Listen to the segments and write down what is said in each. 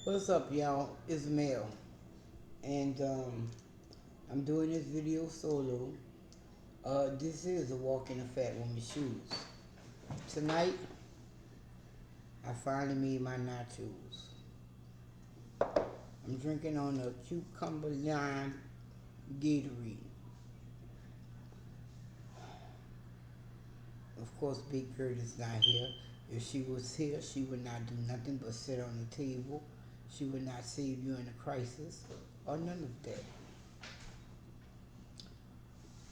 What's up, y'all? It's Mel, and I'm doing this video solo. This is a walk in a fat woman's shoes. Tonight, I finally made my nachos. I'm drinking on a cucumber lime Gatorade. Of course, Big Gurt is not here. If she was here, she would not do nothing but sit on the table. She would not save you in a crisis or none of that.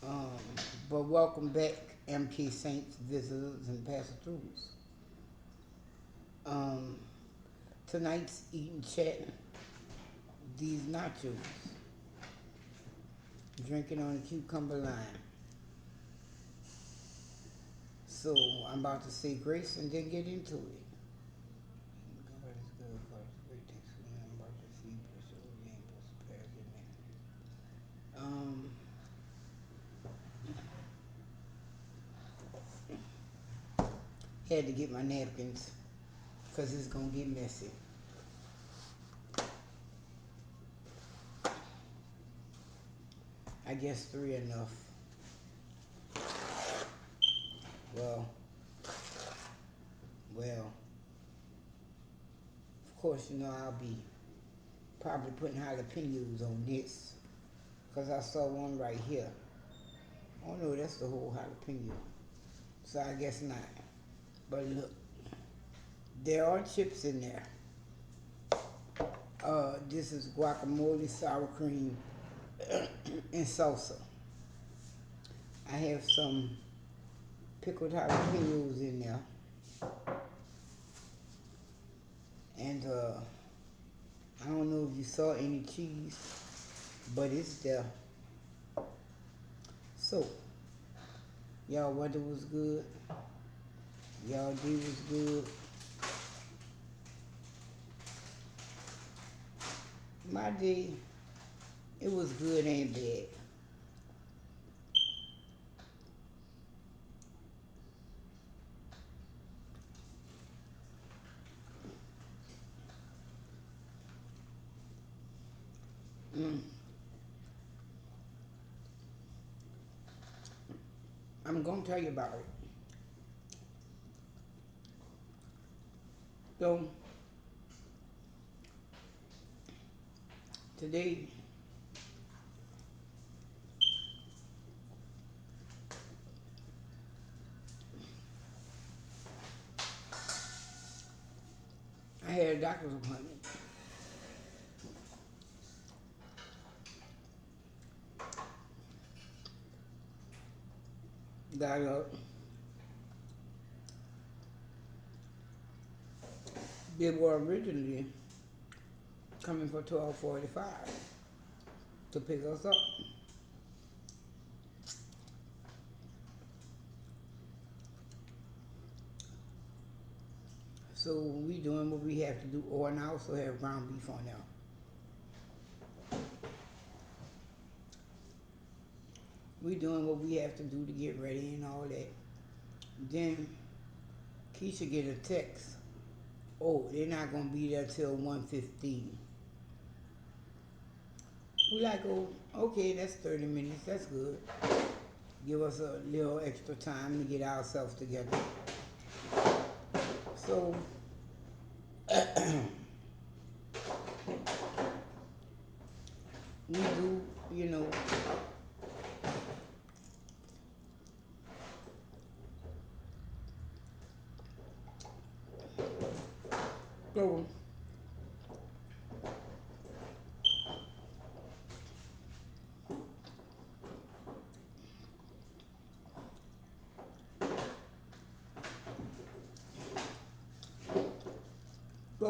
Um, but welcome back, MK Saints, visitors, and pass-throughs. Um, tonight's eating chat, these nachos, drinking on a cucumber lime. So I'm about to say grace and then get into it. God is good, God is great, thanks for me. I'm about to see Bishop again, had to get my napkins because it's gonna get messy. I guess 3 enough. Well, well, of course, I'll be probably putting jalapenos on this because I saw one right here. Oh no, that's the whole jalapeno. So I guess not. But look, there are chips in there. This is guacamole, sour cream, and salsa. I have some pickled jalapenos in there. And I don't know if you saw any cheese, but it's there. So, y'all weather was good. Y'all day was good. My day, it was good and bad. Mm. I'm gonna tell you about it. So today, I had a doctor's appointment. Got up. They were originally coming for 12:45 to pick us up. So we doing what we have to do. Oh, and I also have ground beef on there. We doing what we have to do to get ready and all that. Then Keisha get a text. Oh, they're not gonna be there till 1:15. We like, oh, okay, that's 30 minutes. That's good. Give us a little extra time to get ourselves together. So we do, so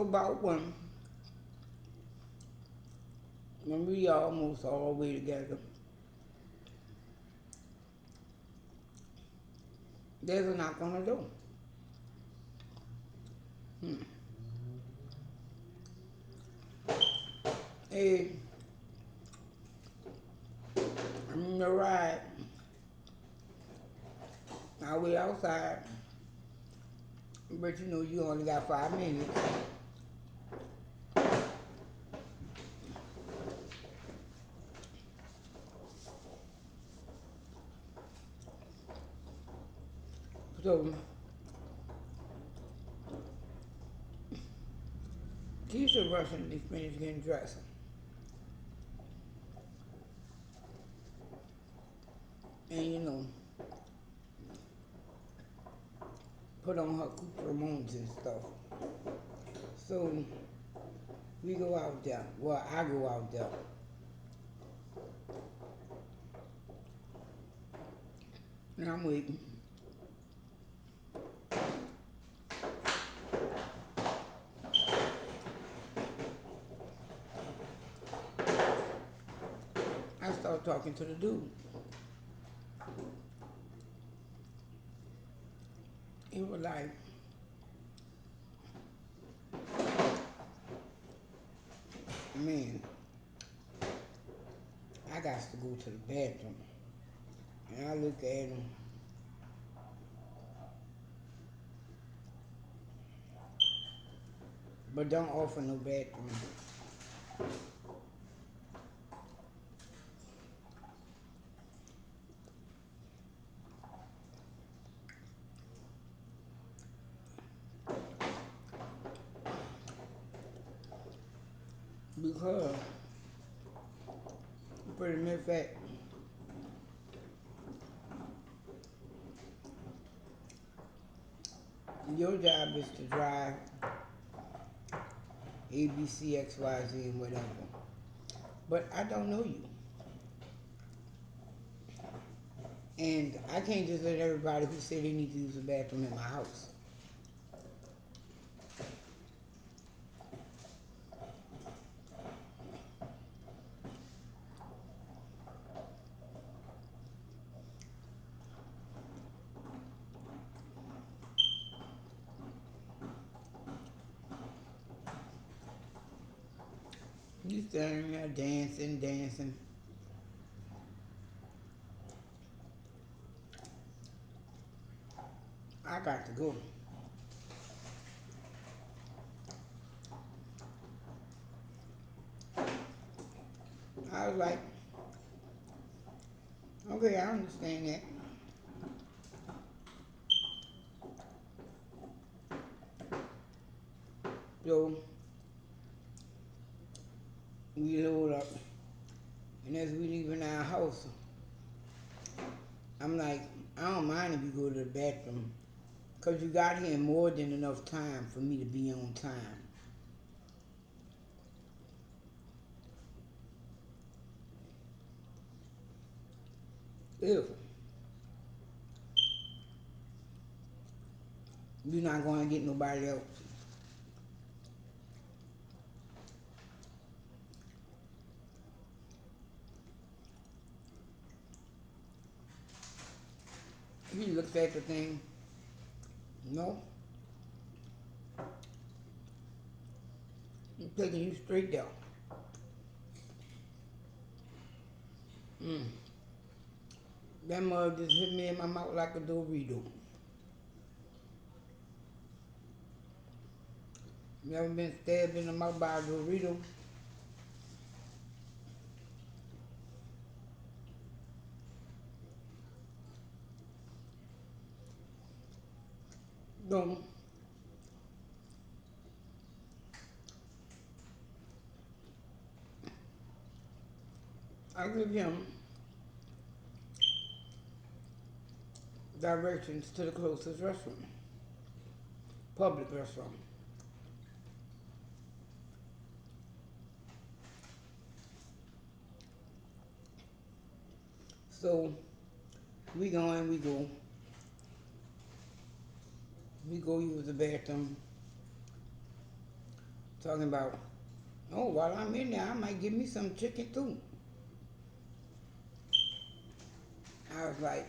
about when we almost all the way together, there's a knock on the door. Hey, I'm in the ride. I wait outside, but you only got 5 minutes. So Keisha rushing to finish getting dressed. And put on her accoutrements and stuff. So we go out there. Well, I go out there. And I'm waiting. I start talking to the dude. He was like, man, I got to go to the bathroom. And I look at him. But don't offer no bathroom. Because, pretty matter of fact, your job is to drive A, B, C, X, Y, Z, and whatever. But I don't know you. And I can't just let everybody who say they need to use the bathroom in my house. You standing there dancing. I got to go. I was like, okay, I understand that. So we load up, and as we leaving our house, I'm like, I don't mind if you go to the bathroom, because you got here in more than enough time for me to be on time. If you're not going to get nobody else, he looks at the thing, no, I'm taking you straight down. That mug just hit me in my mouth like a Dorito. You ever been stabbed in the mouth by a Dorito? No. I give him directions to the closest restroom, public restroom. So we go and we go use the bathroom, talking about, oh, while I'm in there, I might give me some chicken too. I was like,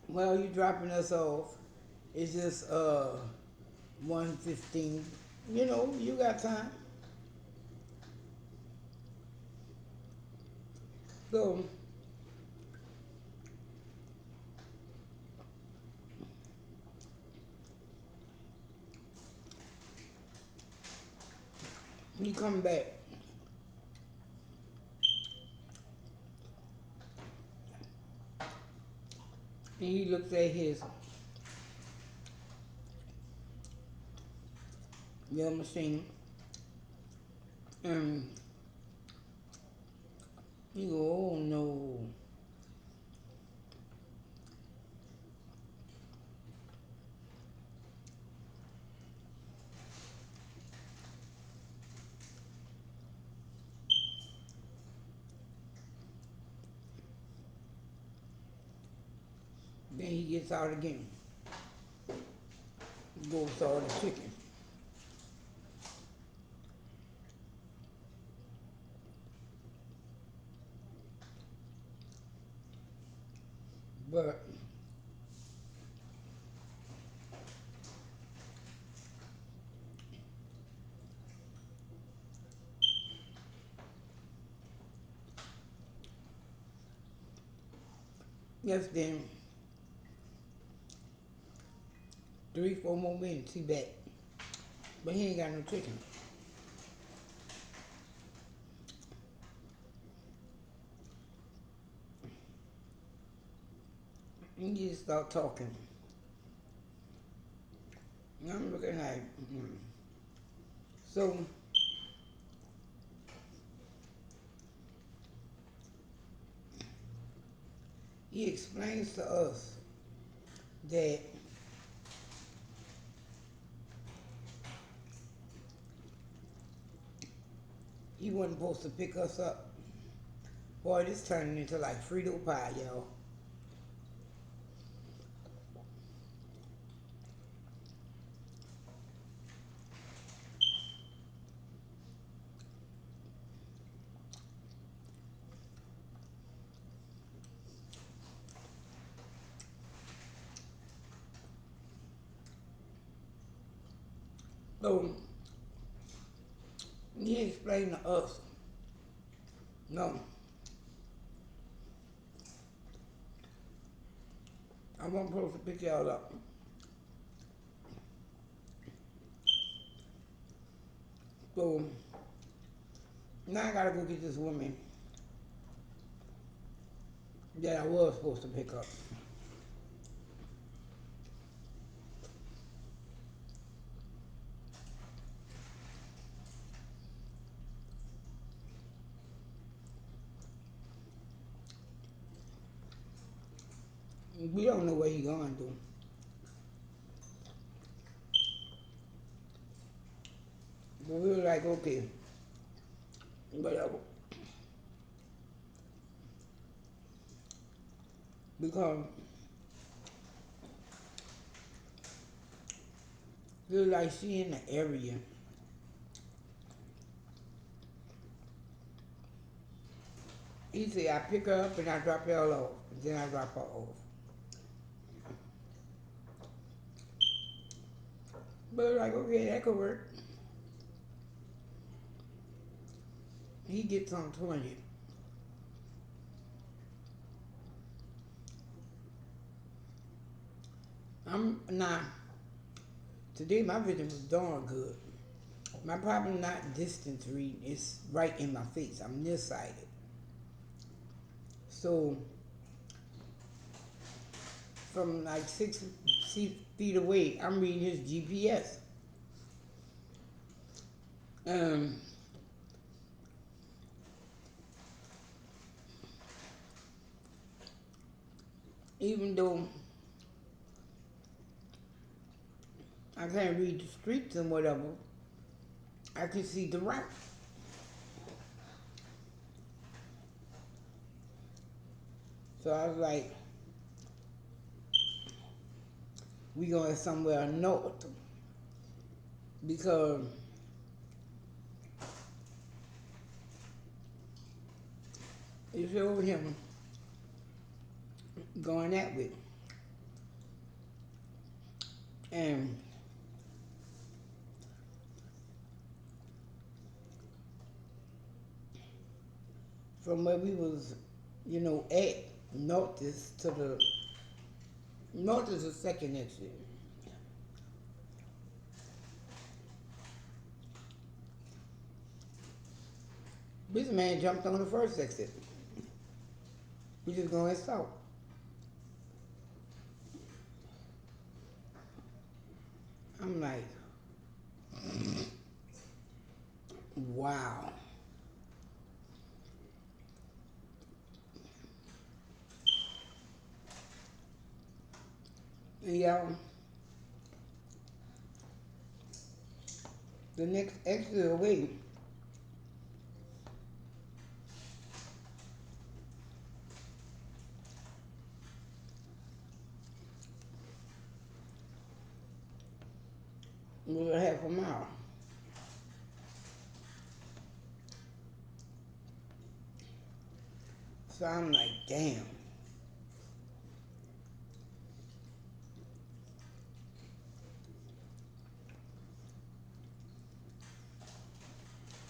well, you dropping us off. It's just 1:15. You got time. So he come back. And he looks at his mail machine and he go, oh no. Then he gets out again. Goes to all the chicken. But yes, then 3-4 more minutes, he back. But he ain't got no chicken. He just start talking. And I'm looking like, So he explains to us that he wasn't supposed to pick us up. Boy, this turning into like Frito pie, y'all. So he explained to us, no, I wasn't supposed to pick y'all up. So now I gotta go get this woman that I was supposed to pick up. We don't know what he going to do. But we were like, okay, whatever. Because we were like, she in the area. He said, I pick her up and I drop y'all off. And then I drop her off. But we're like, okay, that could work. He gets on 20. I'm not. Today my vision was darn good. My problem not distance reading, it's right in my face. I'm nearsighted. So from like 6 feet away, I'm reading his GPS. Even though I can't read the streets and whatever, I can see the route. So I was like, we going somewhere north because it showed him going that way. And from where we was, at, north is the second exit. This man jumped on the first exit. We just going south. like, wow. And y'all, the next extra away, was a half a mile. So I'm like, damn.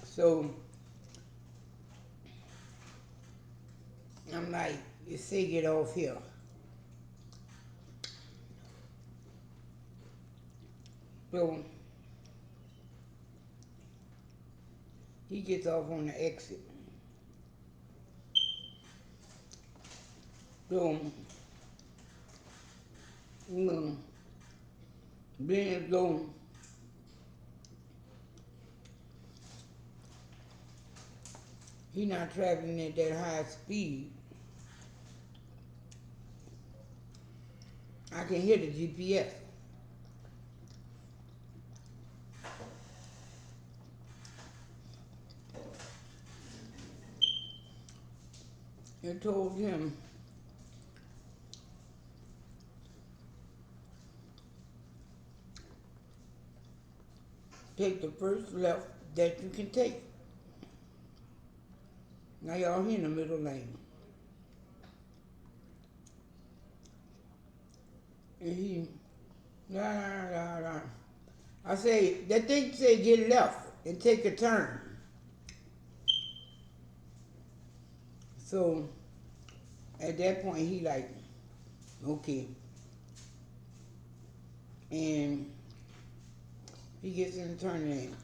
So I'm like, you say get off here. So he gets off on the exit. So, being as though he not traveling at that high speed, I can hear the GPS. It told him take the first left that you can take. Now y'all here in the middle lane. And he, nah. I say, that thing say get left and take a turn. So at that point he like, okay. And he gets in the turn lane.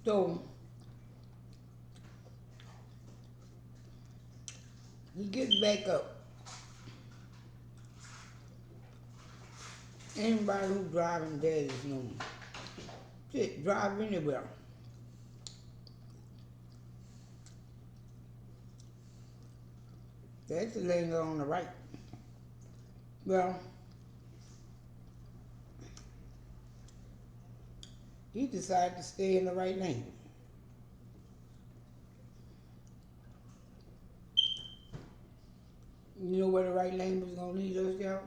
So he gets back up. Anybody who's driving there is no shit, drive anywhere. The exit lanes are on the right. Well, he decided to stay in the right lane. You know where the right lane was gonna lead us, y'all?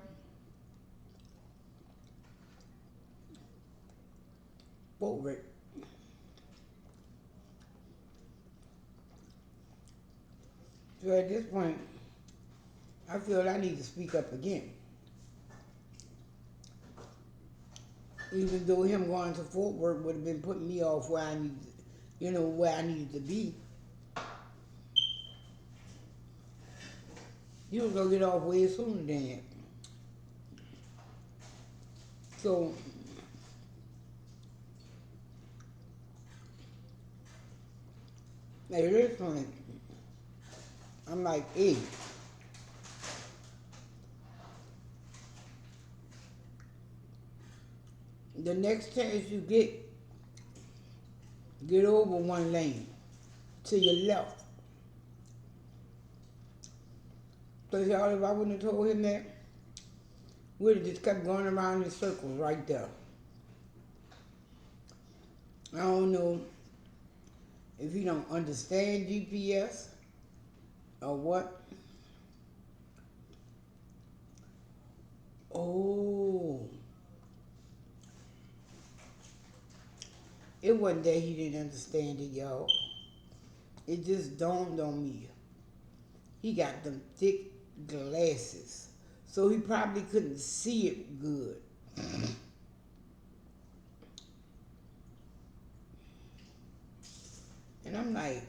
Boat wreck. So at this point, I feel I need to speak up again. Even though him going to Fort Worth would have been putting me off where I needed, where I needed to be. He was gonna get off way sooner than that. So at this point, I'm like, hey, the next chance you get over one lane to your left. Because y'all, if I wouldn't have told him that, we'd have just kept going around in circles right there. I don't know if he don't understand GPS or what. Oh. It wasn't that he didn't understand it, y'all. It just dawned on me. He got them thick glasses, so he probably couldn't see it good. And I'm like,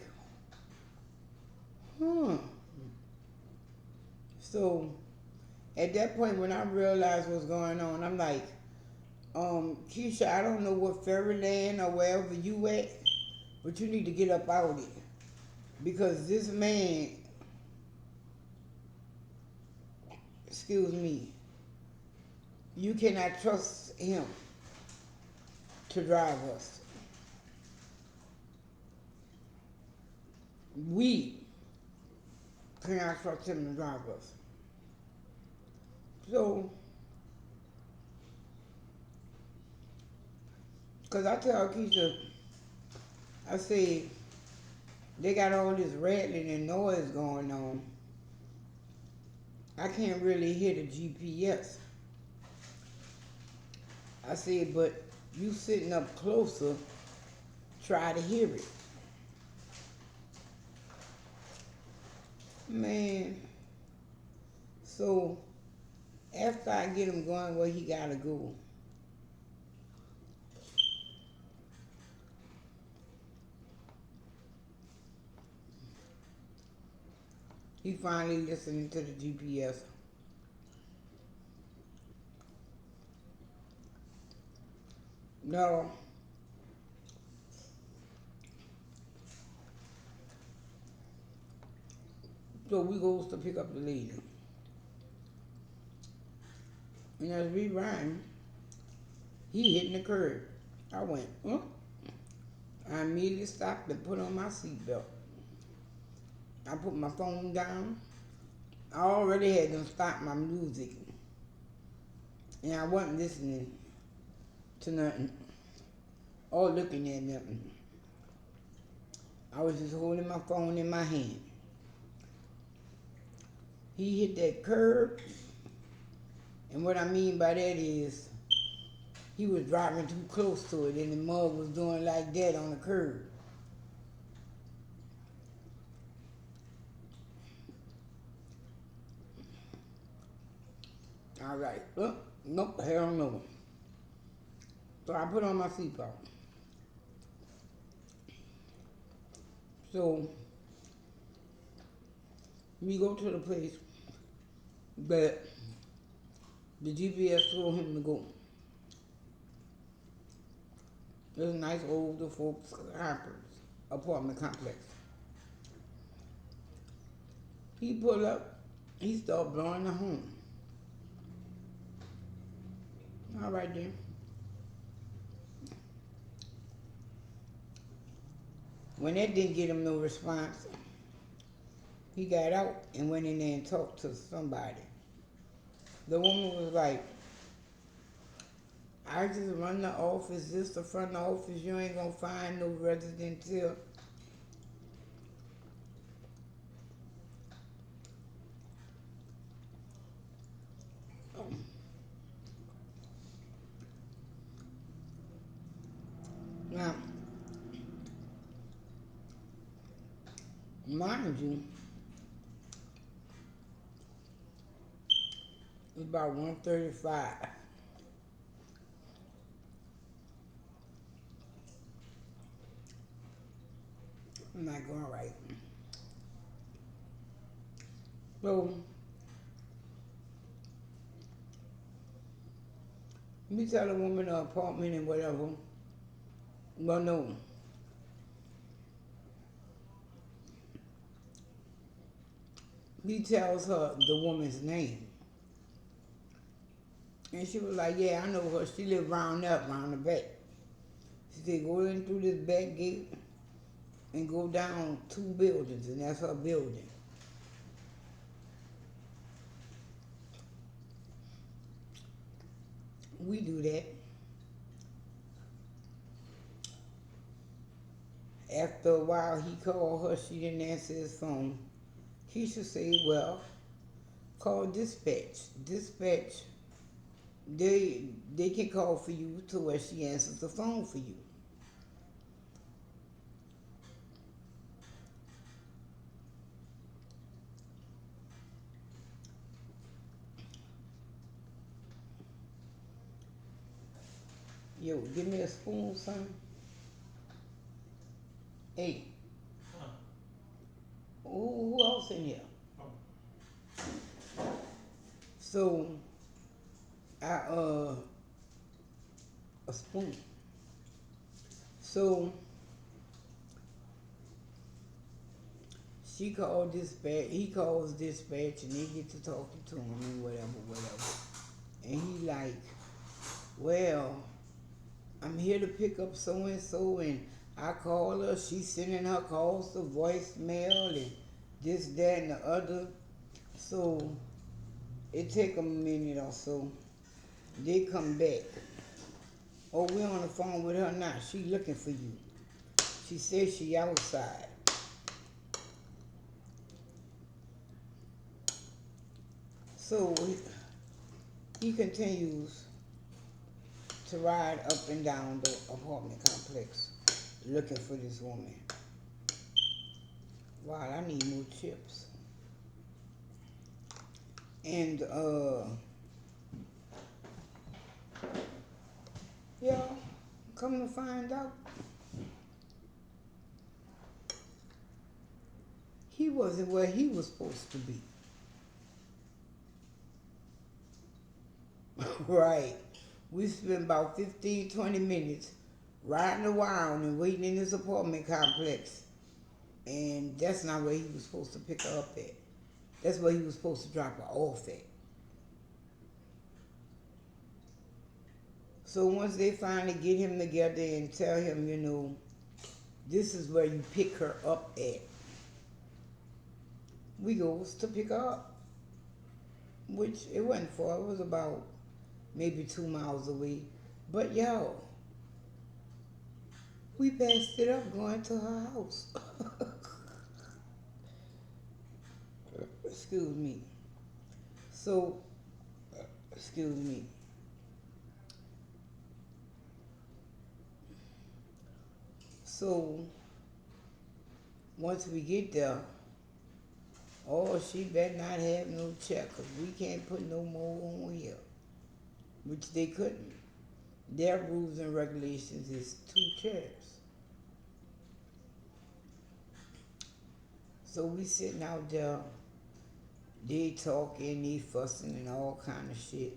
So at that point when I realized what's going on, I'm like, Keisha, I don't know what Fairyland or wherever you at, but you need to get up out of it. because this man, excuse me, you cannot trust him to drive us. We cannot trust him to drive us. So, because I tell Keisha, I say, they got all this rattling and noise going on. I can't really hear the GPS. I said, but you sitting up closer, try to hear it. Man, so after I get him going where he gotta go, he finally listening to the GPS. No. So we goes to pick up the lady. And as we ran, he hitting the curb. I went, huh? I immediately stopped and put on my seatbelt. I put my phone down. I already had them stop my music. And I wasn't listening to nothing or looking at nothing. I was just holding my phone in my hand. He hit that curb, and what I mean by that is he was driving too close to it, and the mug was doing like that on the curb. All right, nope, hell no. So I put on my seatbelt. So we go to the place that the GPS told him to go. There's a nice older folks apartment complex. He pulled up, he started blowing the horn. All right then. When that didn't get him no response, he got out and went in there and talked to somebody. The woman was like, I just run the office, this the front office, you ain't gonna find no resident here. Now, mind you, it's about 1:35. I'm not going right. So, we tell the woman the apartment and whatever. Well, no. He tells her the woman's name. And she was like, yeah, I know her. She live round up, round the back. She said, go in through this back gate and go down 2 buildings, and that's her building. We do that. After a while, he called her. She didn't answer his phone. Keisha said, well, call dispatch. Dispatch, they can call for you to where she answers the phone for you. Yo, give me a spoon, son. Hey. Huh? Who else in here? Oh. So, a spoon. So, She called dispatch. He calls dispatch, and they get to talking to him and whatever. And he like, well, I'm here to pick up so and so, and I call her. She's sending her calls to voicemail and this, that, and the other. So it take them a minute or so. They come back. Oh, we're on the phone with her now. She looking for you. She says she outside. So he continues to ride up and down the apartment complex looking for this woman. Wow, I need more chips. And yeah, come to find out, he wasn't where he was supposed to be. Right. We spent about 15, 20 minutes riding around and waiting in this apartment complex. And that's not where he was supposed to pick her up at. That's where he was supposed to drop her off at. So once they finally get him together and tell him, you know, this is where you pick her up at, we goes to pick her up. Which it wasn't far. It was about maybe 2 miles away. But yo, we passed it up going to her house. Excuse me. So, excuse me. So, once we get there, oh, she better not have no check, because we can't put no more on here. Which they couldn't. Their rules and regulations is 2 chairs. So we sitting out there, they talking, they fussing and all kind of shit.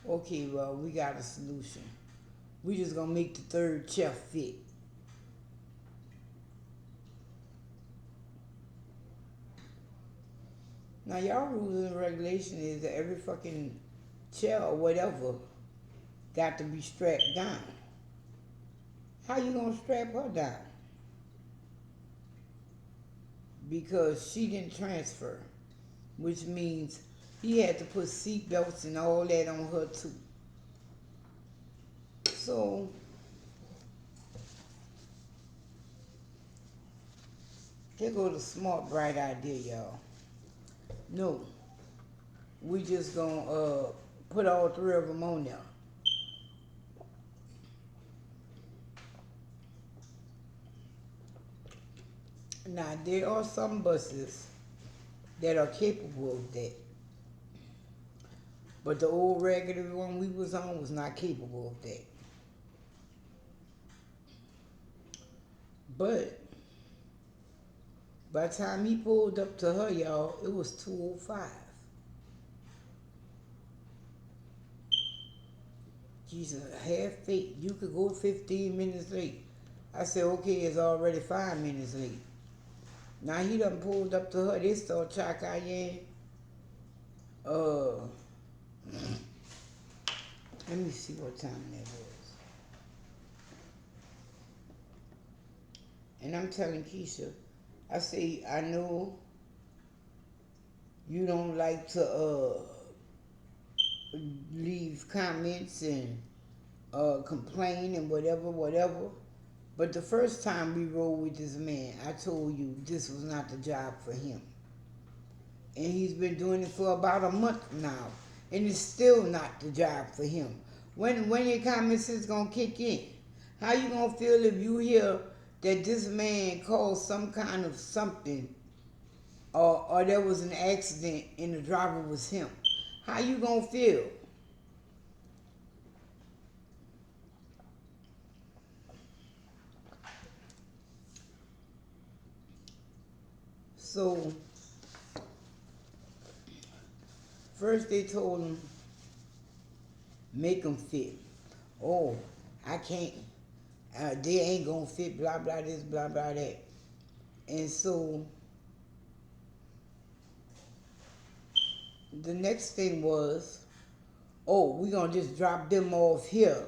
Okay, well, we got a solution. We just gonna make the 3rd chair fit. Now, y'all rules and regulation is that every fucking chair or whatever got to be strapped down. How you gonna strap her down? Because she didn't transfer, which means he had to put seat belts and all that on her too. So here go the smart, bright idea, y'all. No, we just gonna put all 3 of them on there. Now, there are some buses that are capable of that. But the old regular one we was on was not capable of that. But by the time he pulled up to her, y'all, it was 2:05. Jesus, have faith. You could go 15 minutes late. I said, okay, it's already 5 minutes late. Now he done pulled up to her. They start chakayen. Let me see what time that was. And I'm telling Keisha, I say, I know you don't like to leave comments and complain and whatever. But the first time we rode with this man, I told you this was not the job for him. And he's been doing it for about a month now. And it's still not the job for him. When your common sense gonna kick in? How you gonna feel if you hear that this man caused some kind of something, or there was an accident and the driver was him? How you gonna feel? So first they told him, make them fit. Oh, I can't. They ain't gonna fit, blah, blah, this, blah, blah, that. And so the next thing was, oh, we're going to just drop them off here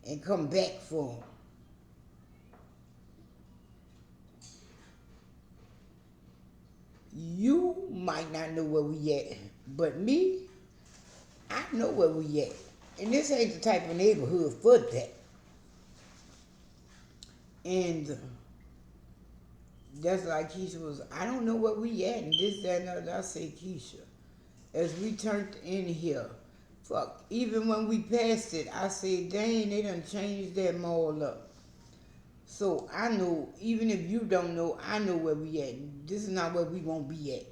and come back for them. You might not know where we at, but me, I know where we at. And this ain't the type of neighborhood for that. And that's like Keisha was, I don't know where we at, and this, that, and other. I say, Keisha, as we turned in here, fuck, even when we passed it, I said, dang, they done changed that mall up. So I know, even if you don't know, I know where we at. This is not where we won't be at.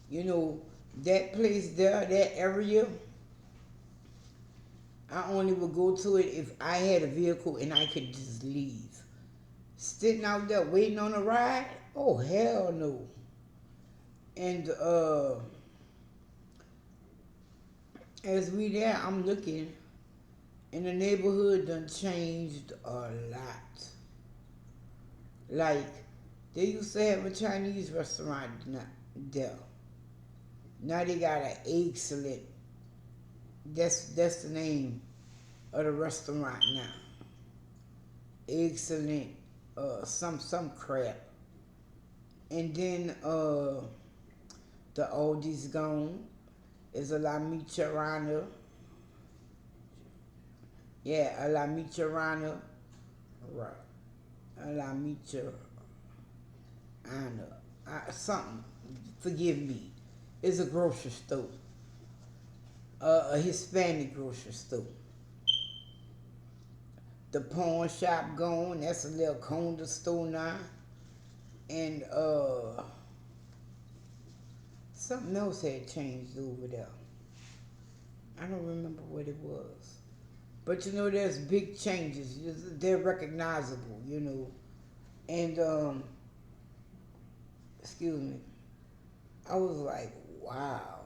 You know, that place there, that area, I only would go to it if I had a vehicle and I could just leave. Sitting out there waiting on a ride? Oh, hell no. And as we there, I'm looking, and the neighborhood done changed a lot. Like, they used to have a Chinese restaurant there. Now they got an excellent, that's the name of the restaurant now. Excellent, some crap. And then the oldies gone. Is a La Micharana. Yeah, a La Micharana. Right. A La Micharana. Something. Forgive me. It's a grocery store. A Hispanic grocery store. The pawn shop gone. That's a little corner store now. And something else had changed over there. I don't remember what it was. But you know, there's big changes. They're recognizable, you know. And, excuse me, I was like, wow.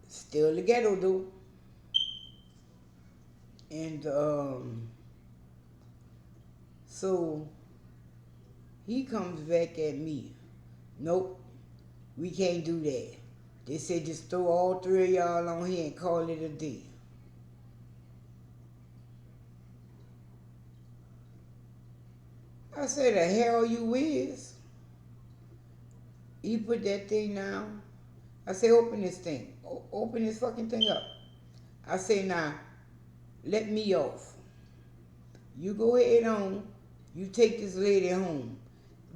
Still the ghetto, though. And, so he comes back at me. Nope, we can't do that. They said just throw all three of y'all on here and call it a day. I said, the hell you is? He put that thing down. I say, open this thing. Open this fucking thing up. I say, now, let me off. You go ahead on. You take this lady home.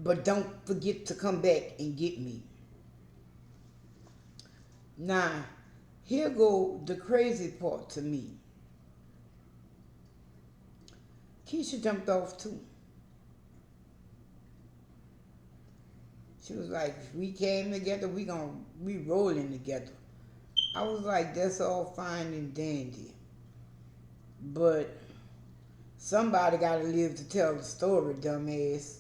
But don't forget to come back and get me. Now, here go the crazy part to me. Keisha jumped off too. She was like, we came together, we rolling together. I was like, that's all fine and dandy. But somebody gotta live to tell the story, dumbass.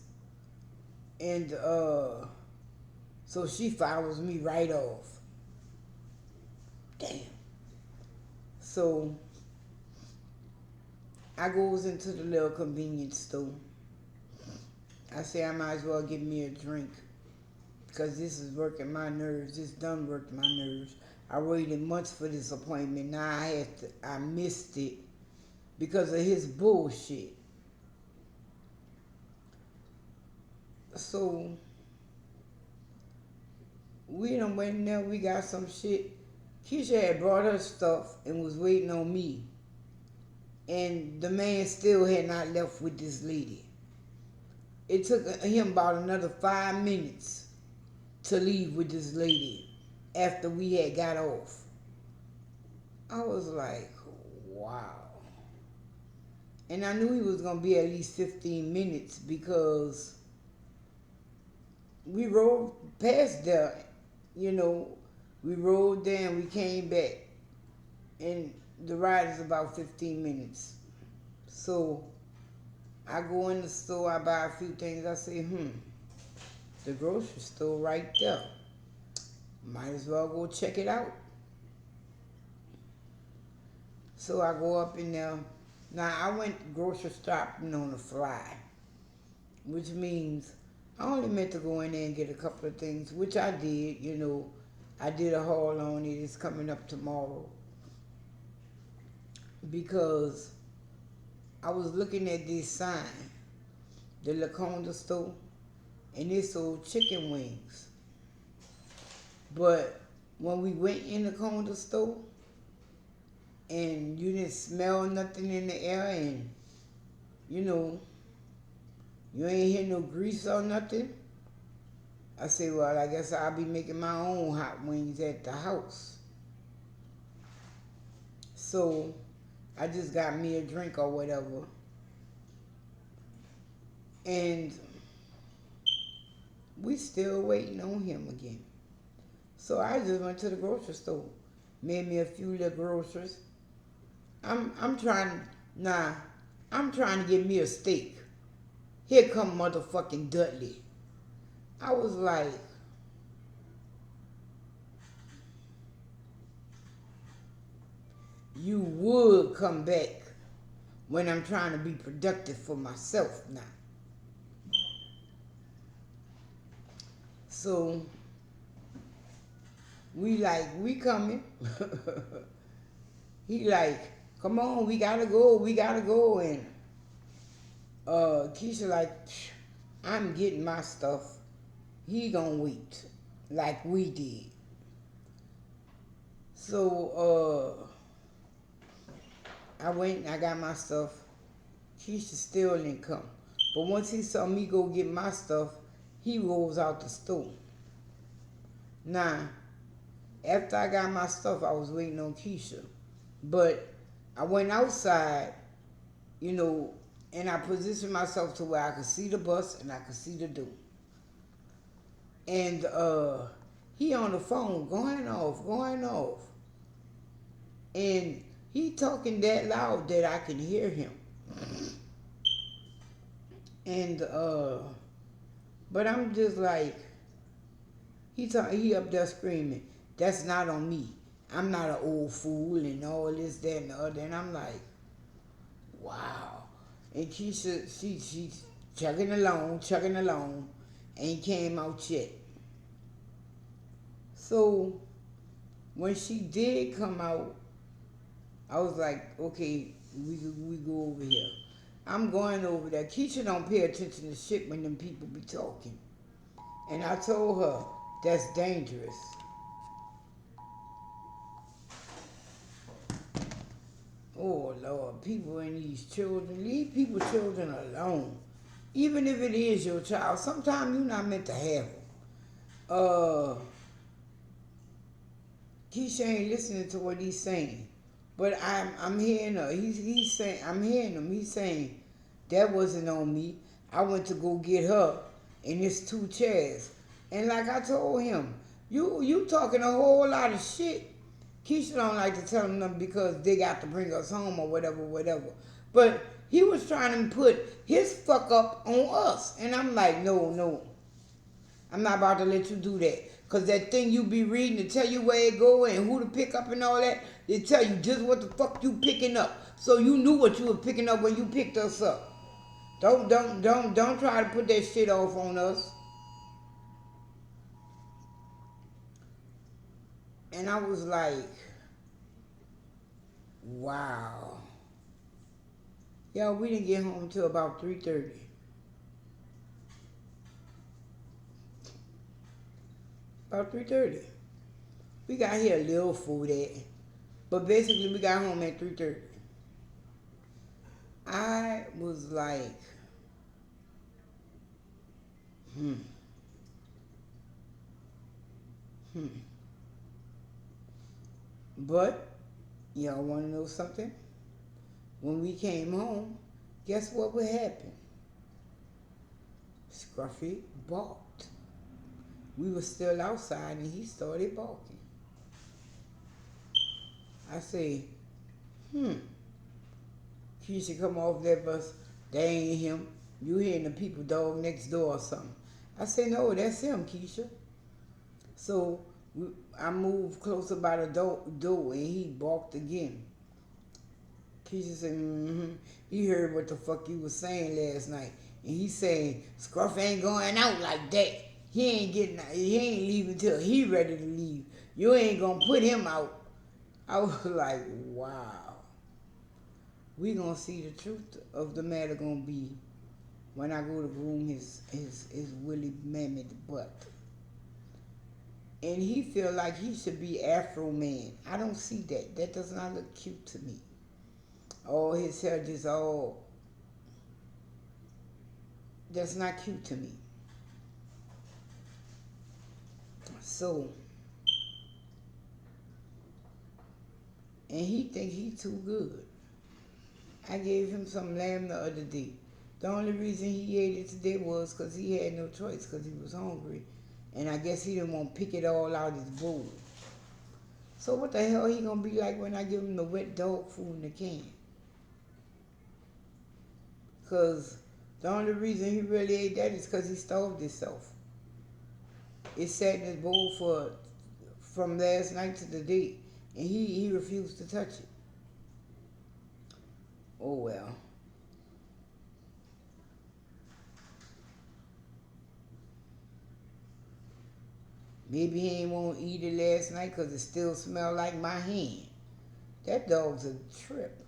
And so she follows me right off. Damn. So I goes into the little convenience store. I say I might as well get me a drink. Because this is working my nerves. This done worked my nerves. I waited months for this appointment. Now I missed it because of his bullshit. So we done went in there. We got some shit. Keisha had brought her stuff and was waiting on me. And the man still had not left with this lady. It took him about another 5 minutes to leave with this lady after we had got off. I was like, wow. And I knew he was going to be at least 15 minutes because we rode past there, you know. We rode there and we came back. And the ride is about 15 minutes. So I go in the store, I buy a few things. I say, the grocery store right there. Might as well go check it out. So I go up in there. Now I went grocery shopping on the fly, which means I only meant to go in there and get a couple of things, which I did. I did a haul on it. It's coming up tomorrow because I was looking at this sign, the Laconda store, and it sold chicken wings. But when we went in the Conda store and you didn't smell nothing in the air and, you know, you ain't hear no grease or nothing, I said, well, I guess I'll be making my own hot wings at the house. So I just got me a drink or whatever. And we still waiting on him again. So I just went to the grocery store, made me a few little groceries. I'm trying to get me a steak. Here come motherfucking Dudley. I was like, you would come back when I'm trying to be productive for myself now. So we coming. He like, come on, we gotta go. And Keisha like, I'm getting my stuff. He gonna wait, like we did. So I went and I got my stuff. Keisha still didn't come. But once he saw me go get my stuff, he rolls out the store. Now, after I got my stuff, I was waiting on Keisha. But I went outside, and I positioned myself to where I could see the bus and I could see the door. And he on the phone, going off. And he talking that loud that I can hear him. And, but I'm just like, he up there screaming, that's not on me. I'm not an old fool and all this, that, and the other. And I'm like, wow. And Keisha, she's chugging along, ain't came out yet. So when she did come out, I was like, okay, we go over here. I'm going over there. Keisha don't pay attention to shit when them people be talking. And I told her, that's dangerous. Oh, Lord, people and these children, leave people's children alone. Even if it is your child, sometimes you're not meant to have them. Keisha ain't listening to what he's saying. But I'm hearing her. He's saying, I'm hearing him. He's saying, that wasn't on me. I went to go get her, and it's 2 chairs. And like I told him, you talking a whole lot of shit. Keisha don't like to tell them nothing because they got to bring us home or whatever. But he was trying to put his fuck up on us. And I'm like, no. I'm not about to let you do that. Because that thing you be reading to tell you where it go and who to pick up and all that, they tell you just what the fuck you picking up. So you knew what you were picking up when you picked us up. Don't try to put that shit off on us. And I was like, wow. Yo, we didn't get home till about 3:30. About 3:30. We got here a little food at, but basically we got home at 3:30. I was like, But, y'all want to know something? When we came home, guess what would happen? Scruffy balked. We were still outside and he started barking. I say, Keisha come off that bus, that ain't him. You hearing the people dog next door or something. I say, no, that's him, Keisha. So I moved closer by the door and he barked again. Keisha said, mm-hmm. He heard what the fuck you was saying last night. And he saying, Scruff ain't going out like that. He ain't leaving till he ready to leave. You ain't gonna put him out. I was like, wow. We gonna see the truth of the matter gonna be when I go to groom his Willie Mammoth butt. And he feel like he should be Afro man. I don't see that. That does not look cute to me. All his hair just all, that's not cute to me. So, and he think he too good. I gave him some lamb the other day. The only reason he ate it today was because he had no choice, because he was hungry. And I guess he didn't want to pick it all out his bowl. So what the hell he gonna be like when I give him the wet dog food in the can? Because the only reason he really ate that is because he starved himself. It sat in his bowl from last night to the date, and he refused to touch it. Oh well. Maybe he ain't want to eat it last night because it still smelled like my hand. That dog's a trip.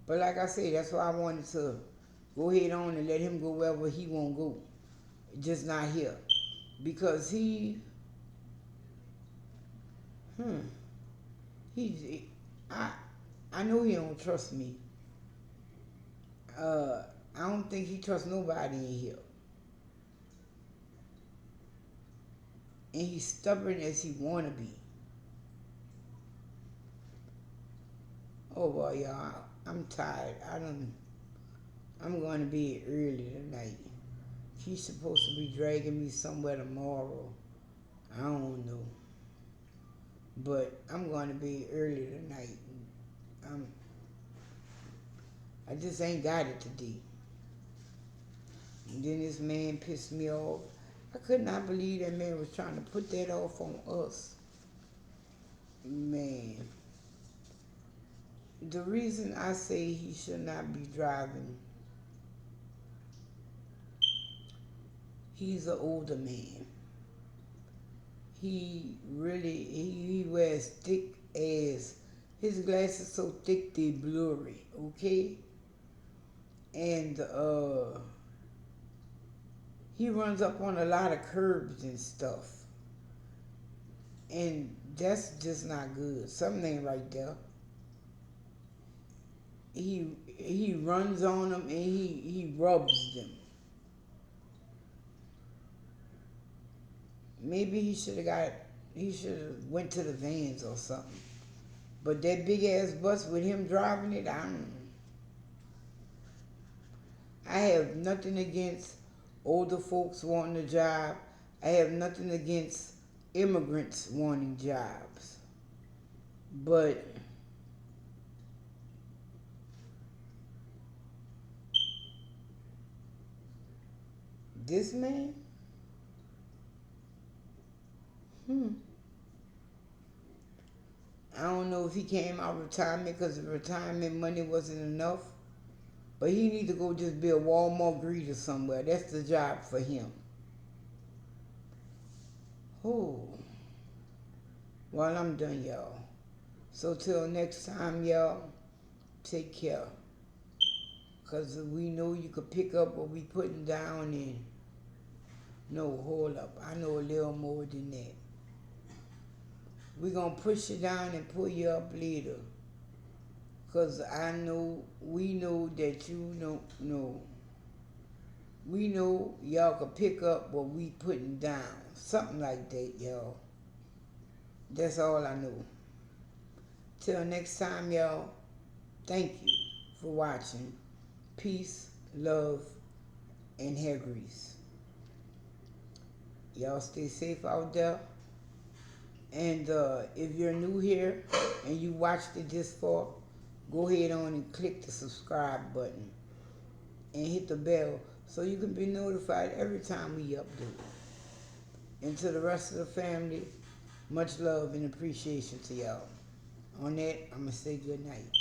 But like I said, that's why I wanted to go ahead on and let him go wherever he won't go. Just not here. Because he I know he don't trust me. I don't think he trusts nobody in here. And he's stubborn as he wanna be. Oh boy, y'all, I'm tired. I'm going to bed early tonight. He's supposed to be dragging me somewhere tomorrow. I don't know. But I'm going to bed early tonight. I just ain't got it today. And then this man pissed me off. I could not believe that man was trying to put that off on us. Man. The reason I say he should not be driving, he's an older man. He wears thick ass. His glasses so thick they blurry, okay? And he runs up on a lot of curbs and stuff. And that's just not good. Something ain't right there. He runs on them and he rubs them. Maybe he should have went to the vans or something. But that big ass bus with him driving it, I have nothing against older folks wanting a job. I have nothing against immigrants wanting jobs. But this man? I don't know if he came out of retirement because the retirement money wasn't enough. But he need to go just be a Walmart greeter somewhere. That's the job for him. Oh. Well, I'm done, y'all. So till next time, y'all, take care. Because we know you could pick up what we putting down and... No, hold up. I know a little more than that. We're going to push you down and pull you up later. Because we know that you don't know. We know y'all can pick up what we putting down. Something like that, y'all. That's all I know. Till next time, y'all, thank you for watching. Peace, love, and hair grease. Y'all stay safe out there. And if you're new here and you watched it this far, go ahead on and click the subscribe button and hit the bell so you can be notified every time we upload. And to the rest of the family, much love and appreciation to y'all. On that, I'm going to say good night.